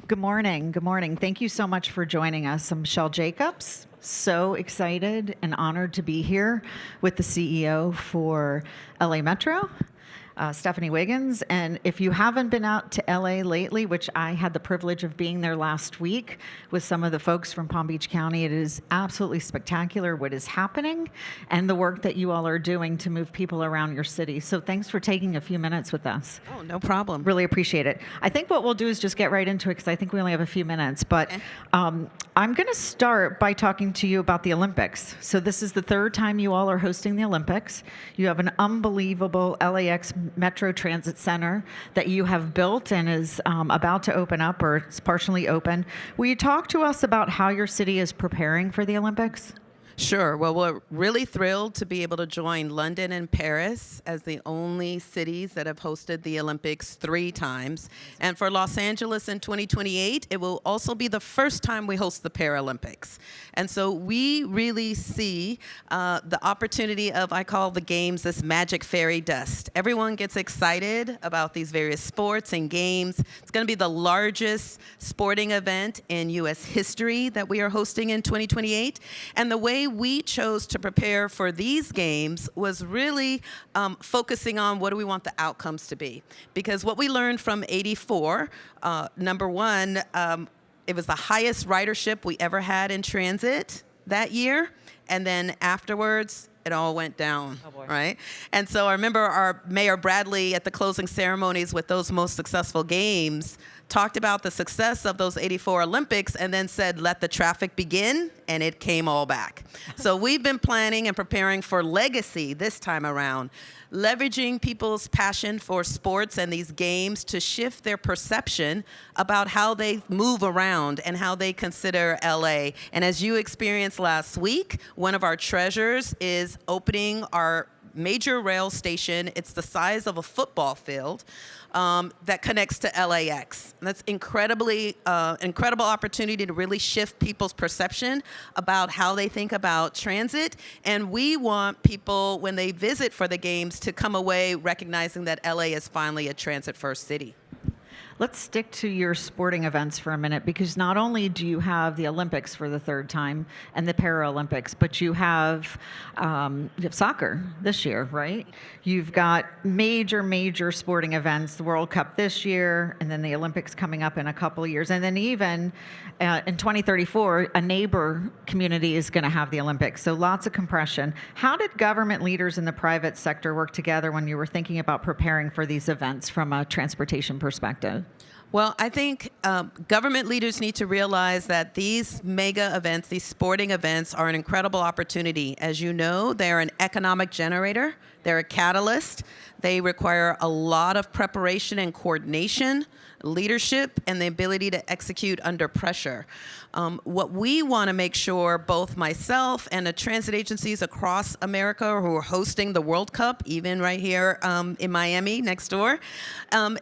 Good morning. Good morning. Thank you so much for joining us. I'm Michele Jacobs. So excited and honored to be here with the CEO for LA Metro, Stephanie Wiggins. And if you haven't been out to LA lately, which I had the privilege of being there last week with some of the folks from Palm Beach County, it is absolutely spectacular what is happening and the work that you all are doing to move people around your city. So thanks for taking a few minutes with us. Oh, no problem. Really appreciate it. I think what we'll do is just get right into it because I think we only have a few minutes. But Okay. I'm going to start by talking to you about the Olympics. So this is the third time you all are hosting the Olympics. You have an unbelievable LAX Metro Transit Center that you have built and is about to open up, or it's partially open. Will you talk to us about how your city is preparing for the Olympics? Sure. Well, we're really thrilled to be able to join London and Paris as the only cities that have hosted the Olympics 3 times. And for Los Angeles in 2028, it will also be the first time we host the Paralympics. And so we really see the opportunity of, I call the games, this magic fairy dust. Everyone gets excited about these various sports and games. It's going to be the largest sporting event in U.S. history that we are hosting in 2028. And the way we chose to prepare for these games was really focusing on what do we want the outcomes to be. Because what we learned from '84, number one, it was the highest ridership we ever had in transit that year. And then afterwards, it all went down, right? And so I remember our Mayor Bradley at the closing ceremonies with those most successful games talked about the success of those '84 Olympics and then said, let the traffic begin, and it came all back. So we've been planning and preparing for legacy this time around, leveraging people's passion for sports and these games to shift their perception about how they move around and how they consider LA. And as you experienced last week, one of our treasures is opening our major rail station. It's the size of a football field that connects to LAX. And that's incredible opportunity to really shift people's perception about how they think about transit. And we want people, when they visit for the games, to come away recognizing that LA is finally a transit-first city. Let's stick to your sporting events for a minute, because not only do you have the Olympics for the third time and the Paralympics, but you have soccer this year, right? You've got major sporting events, the World Cup this year, and then the Olympics coming up in a couple of years. And then even in 2034, a neighbor community is going to have the Olympics. So lots of compression. How did government leaders in the private sector work together when you were thinking about preparing for these events from a transportation perspective? Well, I think government leaders need to realize that these mega events, these sporting events, are an incredible opportunity. As you know, they're an economic generator. They're a catalyst. They require a lot of preparation and coordination, leadership, and the ability to execute under pressure. What we want to make sure, both myself and the transit agencies across America who are hosting the World Cup, even right here in Miami next door,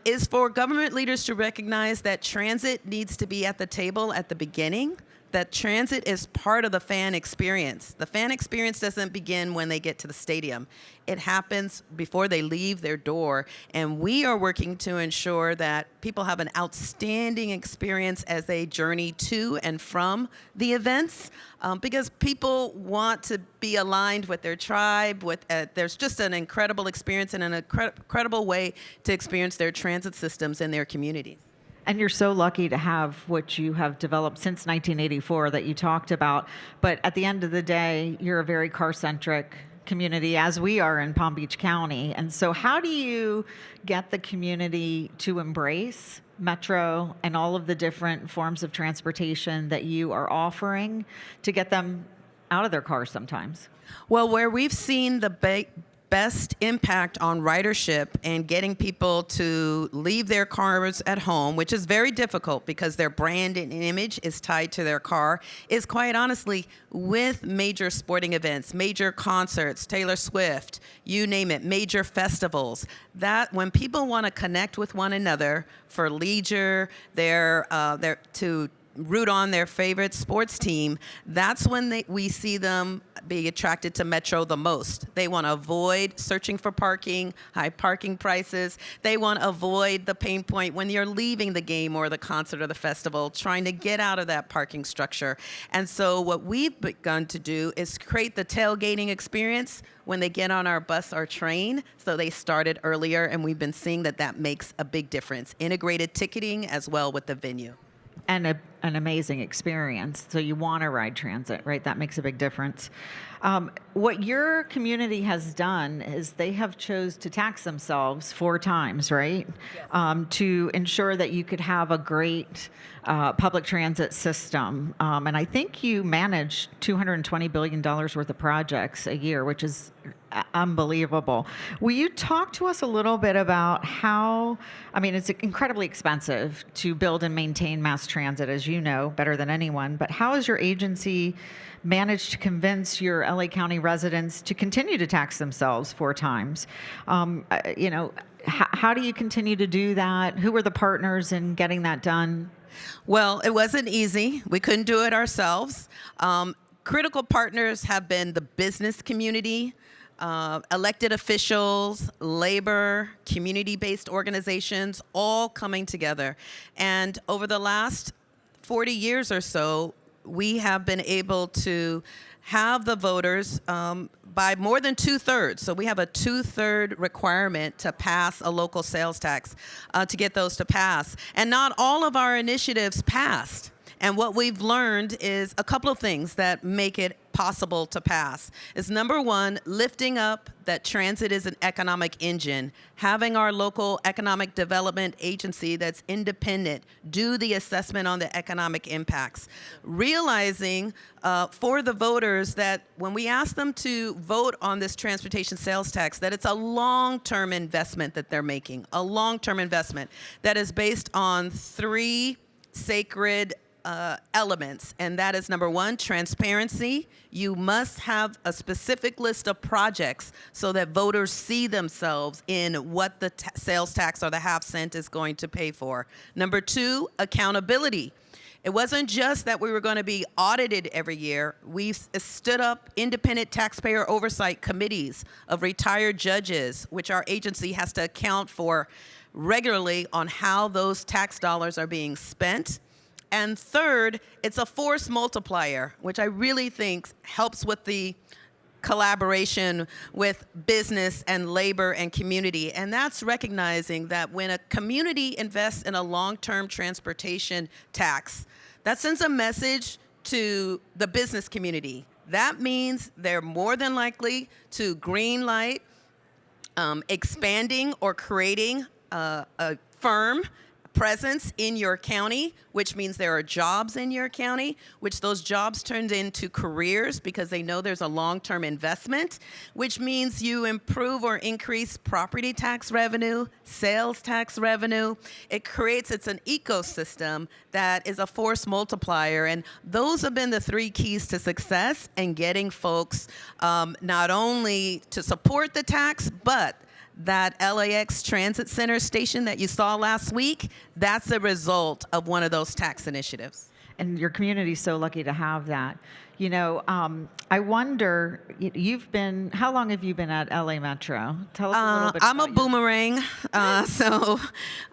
is for government leaders to recognize that transit needs to be at the table at the beginning, that transit is part of the fan experience. The fan experience doesn't begin when they get to the stadium. It happens before they leave their door. And we are working to ensure that people have an outstanding experience as they journey to and from the events, because people want to be aligned with their tribe. There's just an incredible experience and an incredible way to experience their transit systems in their communities. And you're so lucky to have what you have developed since 1984 that you talked about. But at the end of the day, you're a very car-centric community, as we are in Palm Beach County. And so how do you get the community to embrace Metro and all of the different forms of transportation that you are offering to get them out of their cars sometimes? Well, where we've seen the best impact on ridership and getting people to leave their cars at home, which is very difficult because their brand and image is tied to their car, is quite honestly with major sporting events, major concerts, Taylor Swift, you name it, major festivals. That when people want to connect with one another for leisure, to root on their favorite sports team, that's when we see them be attracted to Metro the most. They want to avoid searching for parking, high parking prices. They want to avoid the pain point when you're leaving the game or the concert or the festival, trying to get out of that parking structure. And so what we've begun to do is create the tailgating experience when they get on our bus or train. So they started earlier, and we've been seeing that makes a big difference. Integrated ticketing as well with the venue. And an amazing experience. So you want to ride transit, right? That makes a big difference. What your community has done is they have chose to tax themselves 4 times, right? Yes. To ensure that you could have a great public transit system. And I think you manage $220 billion worth of projects a year, which is unbelievable. Will you talk to us a little bit about how, I mean, it's incredibly expensive to build and maintain mass transit, as you know, better than anyone, but how has your agency managed to convince your LA County residents to continue to tax themselves 4 times? How do you continue to do that? Who are the partners in getting that done? Well, it wasn't easy. We couldn't do it ourselves. Critical partners have been the business community, elected officials, labor, community-based organizations, all coming together. And over the last 40 years or so, we have been able to have the voters by more than 2/3. So we have a 2/3 requirement to pass a local sales tax to get those to pass. And not all of our initiatives passed. And what we've learned is a couple of things that make it possible to pass. Is number one, lifting up that transit is an economic engine, having our local economic development agency that's independent do the assessment on the economic impacts. Realizing for the voters that when we ask them to vote on this transportation sales tax, that it's a long-term investment that they're making, a long-term investment that is based on 3 sacred elements, and that is number one, transparency. You must have a specific list of projects so that voters see themselves in what the sales tax or the half cent is going to pay for. Number 2, accountability. It wasn't just that we were going to be audited every year. We've stood up independent taxpayer oversight committees of retired judges, which our agency has to account for regularly on how those tax dollars are being spent. And third, it's a force multiplier, which I really think helps with the collaboration with business and labor and community. And that's recognizing that when a community invests in a long-term transportation tax, that sends a message to the business community. That means they're more than likely to green light expanding or creating a firm presence in your county, which means there are jobs in your county, which those jobs turned into careers because they know there's a long-term investment, which means you improve or increase property tax revenue, sales tax revenue. It's an ecosystem that is a force multiplier. And those have been the 3 keys to success in getting folks not only to support the tax, but that LAX Transit Center station that you saw last week, that's a result of one of those tax initiatives. And your community's so lucky to have that. You know, I wonder, how long have you been at LA Metro? Tell us a little bit I'm about a boomerang. So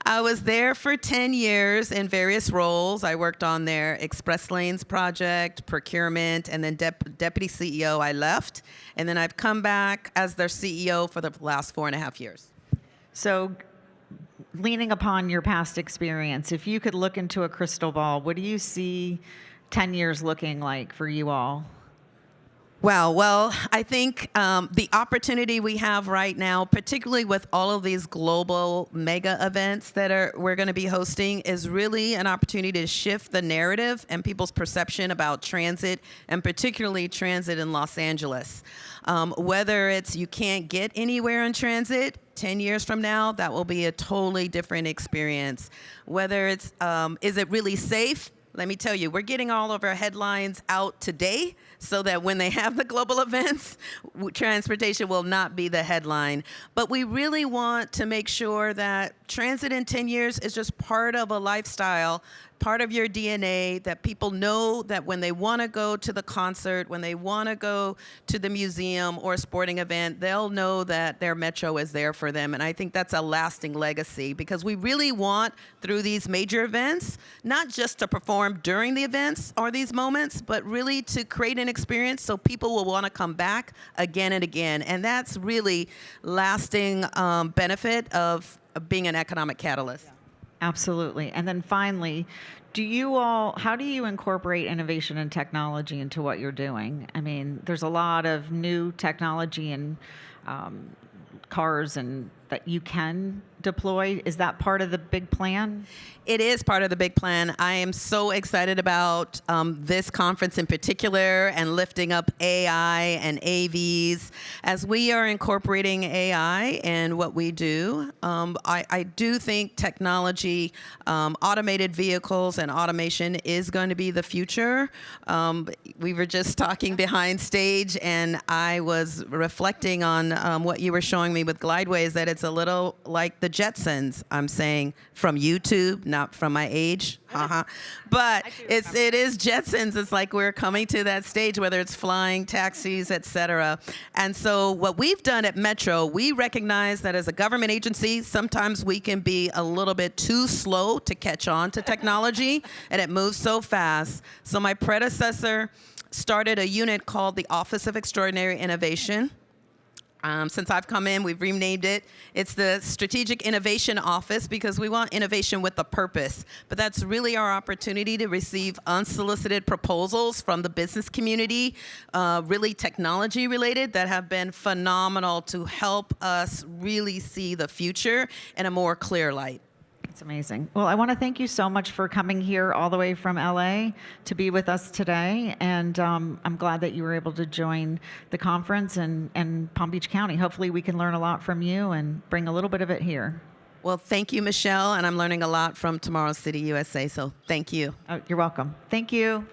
I was there for 10 years in various roles. I worked on their Express Lanes project, procurement, and then deputy CEO I left. And then I've come back as their CEO for the last 4.5 years. So leaning upon your past experience, if you could look into a crystal ball, what do you see 10 years looking like for you all? Wow. Well, I think the opportunity we have right now, particularly with all of these global mega events that we're going to be hosting, is really an opportunity to shift the narrative and people's perception about transit, and particularly transit in Los Angeles. Whether it's you can't get anywhere in transit, 10 years from now, that will be a totally different experience. Whether it's, is it really safe? Let me tell you, we're getting all of our headlines out today so that when they have the global events, transportation will not be the headline. But we really want to make sure that transit in 10 years is just part of a lifestyle, part of your DNA, that people know that when they want to go to the concert, when they want to go to the museum or a sporting event, they'll know that their Metro is there for them. And I think that's a lasting legacy, because we really want, through these major events, not just to perform during the events or these moments, but really to create an experience so people will want to come back again and again. And that's really lasting benefit of being an economic catalyst. Absolutely. And then finally, how do you incorporate innovation and technology into what you're doing? I mean, there's a lot of new technology and cars and that you can deploy. Is that part of the big plan? It is part of the big plan. I am so excited about this conference in particular, and lifting up AI and AVs. As we are incorporating AI in what we do, I do think technology, automated vehicles and automation is going to be the future. We were just talking behind stage, and I was reflecting on what you were showing me with Glideways, that it's a little like the Jetsons, I'm saying, from YouTube, not from my age, but it is Jetsons. It's like we're coming to that stage, whether it's flying, taxis, etc. And so what we've done at Metro, we recognize that as a government agency, sometimes we can be a little bit too slow to catch on to technology, and it moves so fast. So my predecessor started a unit called the Office of Extraordinary Innovation. Since I've come in, we've renamed it. It's the Strategic Innovation Office, because we want innovation with a purpose. But that's really our opportunity to receive unsolicited proposals from the business community, really technology related, that have been phenomenal to help us really see the future in a more clear light. It's amazing. Well, I want to thank you so much for coming here all the way from LA to be with us today. And I'm glad that you were able to join the conference and Palm Beach County. Hopefully we can learn a lot from you and bring a little bit of it here. Well, thank you, Michelle. And I'm learning a lot from Tomorrow.City USA. So thank you. Oh, you're welcome. Thank you.